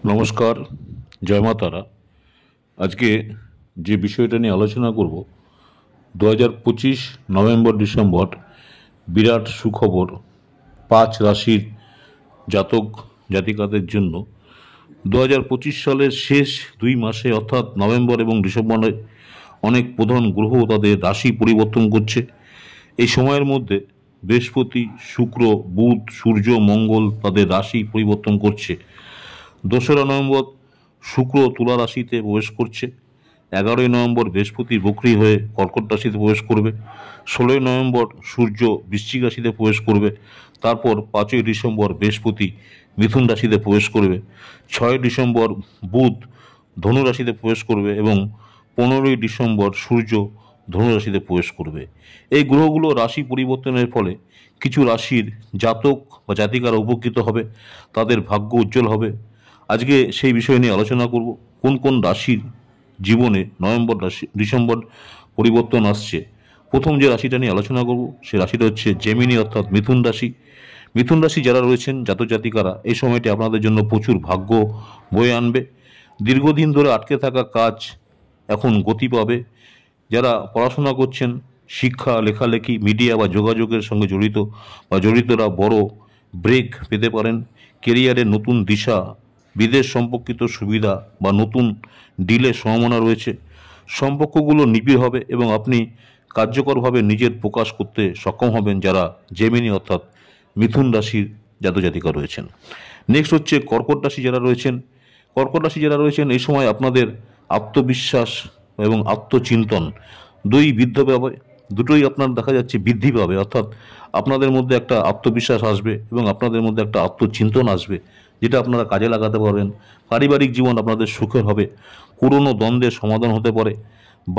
নমস্কার, জয় মা তারা। আজকে যে বিষয়টা নিয়ে আলোচনা করব, 2025 নভেম্বর ডিসেম্বর বিরাট সুখবর 5 রাশির জাতক জাতিকাদের জন্য। 2025 সালের শেষ 2 মাসে অর্থাৎ নভেম্বর এবং ডিসেম্বরে অনেক প্রধান গ্রহ তাদের রাশি পরিবর্তন করছে। এই সময়ের মধ্যে বৃহস্পতি, শুক্র, বুধ, সূর্য, মঙ্গল তাদের রাশি পরিবর্তন করছে। 2রা নভেম্বর শুক্র তুলা রাশিতে প্রবেশ করছে। 11ই নভেম্বর বৃহস্পতি বক্রী হয়ে কর্কট রাশিতে প্রবেশ করবে। 16ই নভেম্বর সূর্য বৃশ্চিক রাশিতে প্রবেশ করবে। তারপর 5ই ডিসেম্বর বৃহস্পতি মিথুন রাশিতে প্রবেশ করবে। 6ই ডিসেম্বর বুধ ধনু রাশিতে প্রবেশ করবে এবং 15ই ডিসেম্বর সূর্য ধনু রাশিতে প্রবেশ করবে। এই গ্রহগুলো রাশি পরিবর্তনের ফলে কিছু রাশির জাতক বা জাতিকারা উপকৃত হবে, তাদের ভাগ্য উজ্জ্বল হবে। আজকে সেই বিষয় নিয়ে আলোচনা করব, কোন কোন রাশির জীবনে নভেম্বর ডিসেম্বর পরিবর্তন আসছে। প্রথম যে রাশিটা নিয়ে আলোচনা করব সে রাশিটা হচ্ছে জেমিনি অর্থাৎ মিথুন রাশি। মিথুন রাশি যারা রয়েছেন জাতক জাতিকারা, এই সময়টি আপনাদের জন্য প্রচুর ভাগ্য বয়ে আনবে। দীর্ঘদিন ধরে আটকে থাকা কাজ এখন গতি পাবে। যারা পড়াশোনা করছেন, শিক্ষা, লেখালেখি, মিডিয়া বা যোগাযোগের সঙ্গে জড়িতরা বড় ব্রেক পেতে পারেন। কেরিয়ারের নতুন দিশা, বিদেশ সম্পর্কিত সুবিধা বা নতুন ডিলের সম্ভাবনা রয়েছে। সম্পর্কগুলো নিবিড় হবে এবং আপনি কার্যকরভাবে নিজের প্রকাশ করতে সক্ষম হবেন যারা জেমিনি অর্থাৎ মিথুন রাশির জাতক জাতিকা রয়েছেন। নেক্সট হচ্ছে কর্কট রাশি যারা রয়েছেন। কর্কট রাশি যারা রয়েছেন এই সময় আপনাদের আত্মবিশ্বাস এবং আত্মচিন্তন দুটোই আপনার দেখা যাচ্ছে বৃদ্ধি পাবে, অর্থাৎ আপনাদের মধ্যে একটা আত্মবিশ্বাস আসবে এবং আপনাদের মধ্যে একটা আত্মচিন্তন আসবে, যেটা আপনারা কাজে লাগাতে পারবেন। পারিবারিক জীবন আপনাদের সুখের হবে। পুরনো দ্বন্দ্বের সমাধান হতে পারে।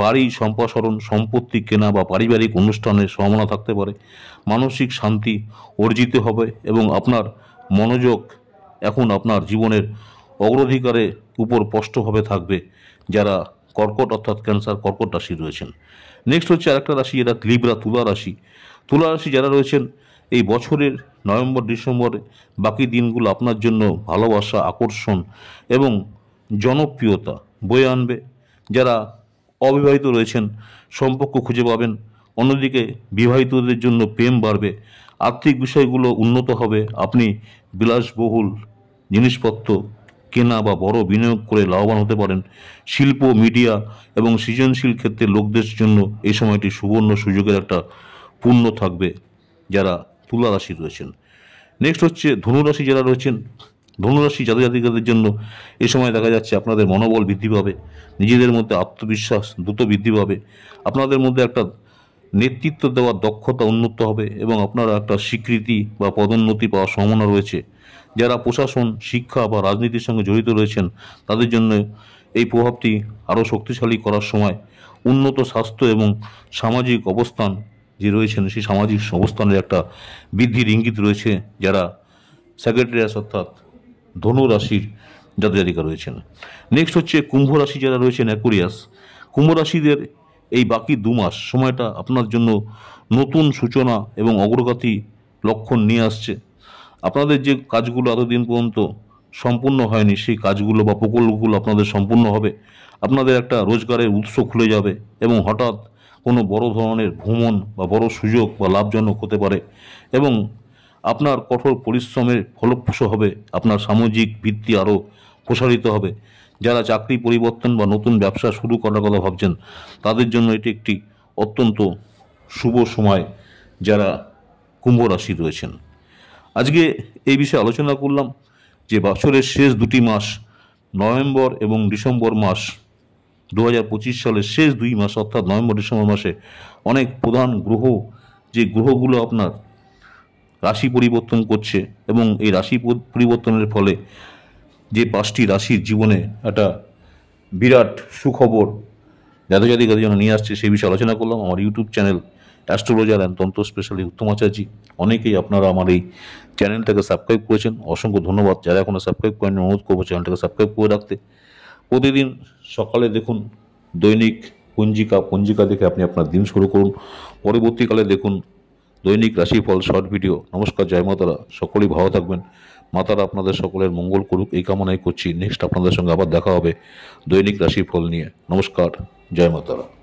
বাড়ি সম্প্রসারণ, সম্পত্তি কেনা বা পারিবারিক অনুষ্ঠানের সম্ভাবনা থাকতে পারে। মানসিক শান্তি অর্জিত হবে এবং আপনার মনোযোগ এখন আপনার জীবনের অগ্রাধিকারের উপর স্পষ্টভাবে থাকবে যারা কর্কট অর্থাৎ ক্যান্সার কর্কট রাশি রয়েছেন। নেক্সট হচ্ছে আরেকটা রাশি, যেটা লিব্রা তুলা রাশি। তুলা রাশি যারা রয়েছেন এই বছরের নভেম্বর ডিসেম্বরে বাকি দিনগুলো আপনার জন্য ভালোবাসা, আকর্ষণ এবং জনপ্রিয়তা বয়ে আনবে। যারা অবিবাহিত রয়েছেন সম্পর্ক খুঁজে পাবেন। অন্যদিকে বিবাহিতদের জন্য প্রেম বাড়বে। আর্থিক বিষয়গুলো উন্নত হবে। আপনি বিলাসবহুল জিনিসপত্র কেনা বা বড় বিনিয়োগ করে লাভবান হতে পারেন। শিল্প, মিডিয়া এবং সৃজনশীল ক্ষেত্রে লোকদের জন্য এই সময়টি সুবর্ণ সুযোগের একটা পূর্ণ থাকবে যারা তুলা রাশি রয়েছেন। নেক্সট হচ্ছে ধনুরাশি যারা রয়েছেন। ধনুরাশি জাতক জাতিকাদের জন্য এই সময় দেখা যাচ্ছে আপনাদের মনোবল বৃদ্ধি পাবে, নিজেদের মধ্যে আত্মবিশ্বাস দ্রুত বৃদ্ধি পাবে, আপনাদের মধ্যে একটা নেতৃত্ব দেওয়ার দক্ষতা উন্নত হবে এবং আপনারা একটা স্বীকৃতি বা পদোন্নতি পাওয়ার সম্ভাবনা রয়েছে। যারা প্রশাসন, শিক্ষা বা রাজনীতির সঙ্গে জড়িত রয়েছেন তাদের জন্য এই প্রভাবটি আরও শক্তিশালী করার সময়। উন্নত স্বাস্থ্য এবং সামাজিক অবস্থান যে রয়েছেন সেই সামাজিক অবস্থানের একটা বৃদ্ধির ইঙ্গিত রয়েছে যারা স্যাগিটেরিয়াস অর্থাৎ ধনু রাশির জাতক জাতিকা রয়েছেন। নেক্সট হচ্ছে কুম্ভ রাশি যারা রয়েছেন অ্যাকুরিয়াস। কুম্ভ রাশিদের এই বাকি 2 মাস সময়টা আপনার জন্য নতুন সূচনা এবং অগ্রগতি লক্ষণ নিয়ে আসছে। আপনাদের যে কাজগুলো এতদিন পর্যন্ত সম্পূর্ণ হয়নি সেই কাজগুলো বা প্রকল্পগুলো আপনাদের সম্পূর্ণ হবে। আপনাদের একটা রোজগারের উৎস খুলে যাবে এবং হঠাৎ কোনো বড় ধরনের ভ্রমণ বা বড় সুযোগ বা লাভজনক হতে পারে এবং আপনার কঠোর পরিশ্রমের ফলপ্রসূ হবে। আপনার সামাজিক ভিত্তি আরও প্রসারিত হবে। যারা চাকরি পরিবর্তন বা নতুন ব্যবসা শুরু করার কথা ভাবছেন তাদের জন্য এটি একটি অত্যন্ত শুভ সময় যারা কুম্ভ রাশি রয়েছেন। আজকে এই বিষয়ে আলোচনা করলাম যে বছরের শেষ 2 মাস নভেম্বর এবং ডিসেম্বর মাস 2025 সালের শেষ 2 মাস অর্থাৎ নভেম্বর ডিসেম্বর মাসে অনেক প্রধান গ্রহ, যে গ্রহগুলো আপনার রাশি পরিবর্তন করছে এবং এই রাশি পরিবর্তনের ফলে যে 5টি রাশির জীবনে একটা বিরাট সুখবর জাতক জাতিকাদের জন্য নিয়ে আসছে সেই বিষয়ে আলোচনা করলাম। আমার ইউটিউব চ্যানেল অ্যাস্ট্রোলজার অ্যান্ড তন্ত্র স্পেশালি উত্তম আচার্যি, অনেকেই আপনারা আমার এই চ্যানেলটাকে সাবস্ক্রাইব করেছেন, অসংখ্য ধন্যবাদ। যারা এখনও সাবস্ক্রাইব করেন অনুরোধ করবো চ্যানেলটাকে সাবস্ক্রাইব করে রাখতে। প্রতিদিন সকালে দেখুন দৈনিক পঞ্জিকা দেখে আপনি আপনার দিন শুরু করুন। পরবর্তীকালে দেখুন দৈনিক রাশিফল শর্ট ভিডিও। নমস্কার, জয় মা তারা। সকলেই ভালো থাকবেন, মাতারা আপনাদের সকলের মঙ্গল করুক এই কামনাই করছি। নেক্সট আপনাদের সঙ্গে আবার দেখা হবে দৈনিক রাশিফল নিয়ে। নমস্কার, জয় মাতারা।